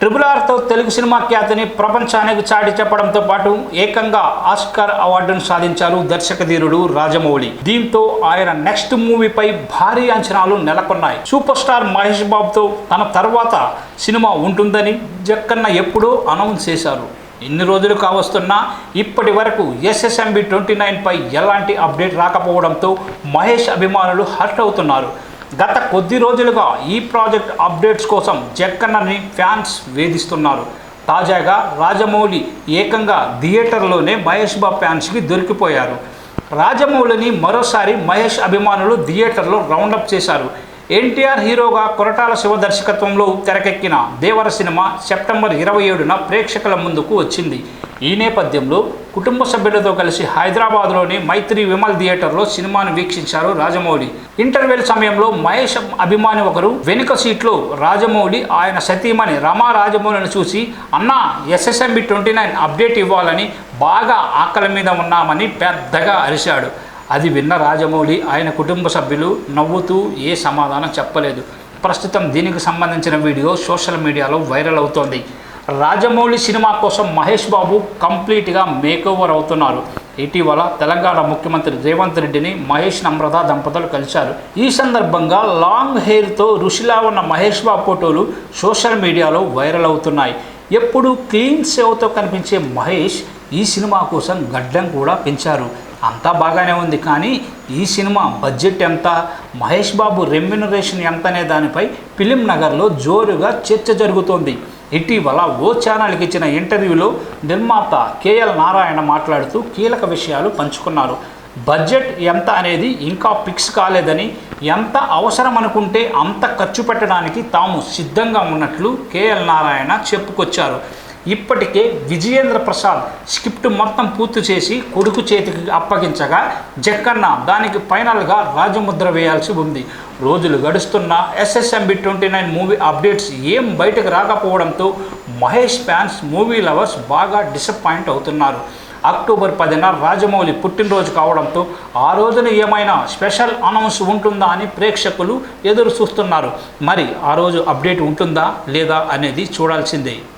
RRRతో Telugu cinema ఖ్యాతిని ప్రపంచానికి చాటి చెప్పడంతో పాటు ఏకంగా ఆస్కార్ అవార్డును సాధించారు దర్శకధీరుడు రాజమౌళి. దీంతో ఆయన నెక్స్ట్ మూవీపై భారీ అంచనాలు నెలకొన్నాయి. సూపర్ స్టార్ మహేష్ బాబుతో తన తర్వాత సినిమా ఉంటుందని జక్కన్న ఎప్పుడూ అనౌన్స్ చేశారు. ఇన్ని రోజులు కావస్తున్నా ఇప్పటి వరకు SSMB 29 పై ఎలాంటి అప్డేట్ రాకపోవడంతో మహేష్ అభిమానులు హర్ట్ అవుతున్నారు. గత కొద్ది రోజులుగా ఈ ప్రాజెక్ట్ అప్డేట్స్ కోసం జక్కన్నని ఫ్యాన్స్ వేధిస్తున్నారు. తాజాగా రాజమౌళి ఏకంగా థియేటర్లోనే మహేష్ బాబు ఫ్యాన్స్కి దొరికిపోయారు. రాజమౌళిని మరోసారి మహేష్ అభిమానులు థియేటర్లో రౌండప్ చేశారు. NTR హీరోగా కొరటాల శివ దర్శకత్వంలో తెరకెక్కిన దేవర సినిమా సెప్టెంబర్ 27న ప్రేక్షకుల ముందుకు వచ్చింది. ఈ నేపథ్యంలో కుటుంబ సభ్యులతో కలిసి హైదరాబాద్లోని మైత్రి విమల్ థియేటర్లో సినిమాను వీక్షించారు రాజమౌళి. ఇంటర్వెల్ సమయంలో మహేష్ అభిమాని ఒకరు వెనుక సీట్లో రాజమౌళి ఆయన సతీమణి రమా రాజమౌళిని చూసి అన్నా SSMB 29 అప్డేట్ ఇవ్వాలని బాగా ఆకలి మీద ఉన్నామని పెద్దగా అరిశాడు. అది విన్న రాజమౌళి ఆయన కుటుంబ సభ్యులు నవ్వుతూ ఏ సమాధానం చెప్పలేదు. ప్రస్తుతం దీనికి సంబంధించిన వీడియో సోషల్ మీడియాలో వైరల్ అవుతోంది. రాజమౌళి సినిమా కోసం మహేష్ బాబు కంప్లీట్గా మేకోవర్ అవుతున్నారు. ఇటీవల తెలంగాణ ముఖ్యమంత్రి రేవంత్ రెడ్డిని మహేష్ నమ్రత దంపతులు కలిశారు. ఈ సందర్భంగా లాంగ్ హెయిర్తో ఋషిలా ఉన్న మహేష్ బాబు ఫోటోలు సోషల్ మీడియాలో వైరల్ అవుతున్నాయి. ఎప్పుడు క్లీన్ సేవ్తో కనిపించే మహేష్ ఈ సినిమా కోసం గడ్డం కూడా పెంచారు. అంతా బాగానే ఉంది, కానీ ఈ సినిమా బడ్జెట్ ఎంత, మహేష్ బాబు రెమ్యునరేషన్ ఎంత అనే దానిపై ఫిలిం నగర్లో జోరుగా చర్చ జరుగుతోంది. ఇటీవల ఓ ఛానల్కి ఇచ్చిన ఇంటర్వ్యూలో నిర్మాత KL నారాయణ మాట్లాడుతూ కీలక విషయాలు పంచుకున్నారు. బడ్జెట్ ఎంత అనేది ఇంకా ఫిక్స్ కాలేదని, ఎంత అవసరం అనుకుంటే అంత ఖర్చు పెట్టడానికి తాము సిద్ధంగా ఉన్నట్లు KL నారాయణ చెప్పుకొచ్చారు. ఇప్పటికే విజయేంద్ర ప్రసాద్ స్క్రిప్ట్ మొత్తం పూర్తి చేసి కొడుకు చేతికి అప్పగించగా జక్కన్న దానికి ఫైనల్గా రాజముద్ర వేయాల్సి ఉంది. రోజులు గడుస్తున్న SSMB 29 మూవీ అప్డేట్స్ ఏం బయటకు రాకపోవడంతో మహేష్ ఫ్యాన్స్, మూవీ లవర్స్ బాగా డిసప్పాయింట్ అవుతున్నారు. అక్టోబర్ 10న రాజమౌళి పుట్టినరోజు కావడంతో ఆ రోజున ఏమైనా స్పెషల్ అనౌన్స్ ఉంటుందా అని ప్రేక్షకులు ఎదురు చూస్తున్నారు. మరి ఆ రోజు అప్డేట్ ఉంటుందా లేదా అనేది చూడాల్సిందే.